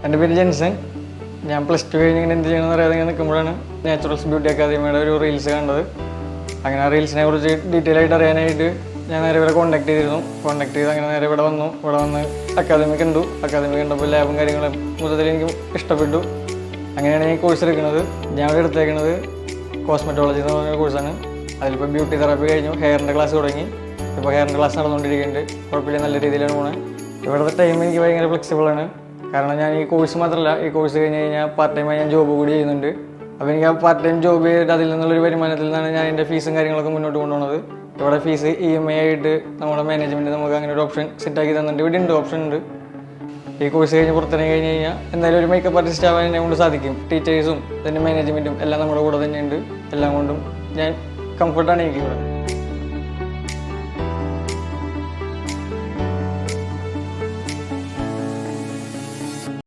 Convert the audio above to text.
എൻ്റെ പേര് ജെൻസൺ. ഞാൻ +2 കഴിഞ്ഞ് ഇങ്ങനെ എന്ത് ചെയ്യണമെന്ന് അറിയാതെ ഇങ്ങനെ നിൽക്കുമ്പോഴാണ് നാച്ചുറൽസ് ബ്യൂട്ടി അക്കാദമിയുടെ ഒരു റീൽസ് കണ്ടത്. അങ്ങനെ ആ റീൽസിനെ കുറിച്ച് ഡീറ്റെയിൽ ആയിട്ട് അറിയാനായിട്ട് ഞാൻ നേരെ ഇവിടെ കോൺടാക്ട് ചെയ്തിരുന്നു. കോൺടാക്ട് ചെയ്ത് അങ്ങനെ നേരെ ഇവിടെ വന്നു. ഇവിടെ വന്ന് അക്കാദമി കണ്ടു. അക്കാദമി കണ്ടപ്പോൾ ലാബും കാര്യങ്ങളും മൊത്തത്തിൽ എനിക്ക് ഇഷ്ടപ്പെട്ടു. അങ്ങനെയാണ് ഞാൻ ഈ കോഴ്സ് എടുക്കുന്നത്. ഞാൻ ഇവിടെ എടുത്തേക്കുന്നത് കോസ്മെറ്റോളജി എന്ന് പറഞ്ഞ കോഴ്സാണ്. അതിലിപ്പോൾ ബ്യൂട്ടി തെറാപ്പി കഴിഞ്ഞു, ഹെയറിൻ്റെ ക്ലാസ് തുടങ്ങി. ഇപ്പോൾ ഹെയറിൻ്റെ ക്ലാസ് നടന്നുകൊണ്ടിരിക്കുന്നുണ്ട്. കുഴപ്പമില്ല, നല്ല രീതിയിലാണ് പോകുന്നത്. ഇവിടുത്തെ ടൈം എനിക്ക് ഭയങ്കര ഫ്ലെക്സിബിളാണ്. കാരണം ഞാൻ ഈ കോഴ്സ് മാത്രമല്ല, ഈ കോഴ്സ് കഴിഞ്ഞ് കഴിഞ്ഞാൽ പാർട്ട് ടൈമായി ഞാൻ ജോബ് കൂടി ചെയ്യുന്നുണ്ട്. അപ്പോൾ എനിക്ക് ആ പാർട്ട് ടൈം ജോബ് ചെയ്തിട്ട് അതിൽ നിന്നുള്ളൊരു വരുമാനത്തിൽ നിന്നാണ് ഞാൻ എൻ്റെ ഫീസും കാര്യങ്ങളൊക്കെ മുന്നോട്ട് കൊണ്ടുപോകുന്നത്. ഇവിടെ ഫീസ് EMI ആയിട്ട് നമ്മുടെ മാനേജ്മെൻറ്റ് നമുക്ക് അങ്ങനെ ഒരു ഓപ്ഷൻ സെറ്റാക്കി തന്നിട്ടുണ്ട്. ഇവിടെ ഉണ്ട്, ഓപ്ഷൻ ഉണ്ട്. ഈ കോഴ്സ് കഴിഞ്ഞ് പുറത്തിറങ്ങി കഴിഞ്ഞ് കഴിഞ്ഞാൽ എന്തായാലും ഒരു മേക്കപ്പ് ആർട്ടിസ്റ്റ് ആവാൻ എന്നെ കൊണ്ട് സാധിക്കും. ടീച്ചേഴ്സും ഇതിൻ്റെ മാനേജ്മെൻറ്റും എല്ലാം നമ്മുടെ കൂടെ തന്നെയുണ്ട്. എല്ലാം കൊണ്ടും ഞാൻ കംഫർട്ടാണ് എനിക്ക് ഇവിടെ.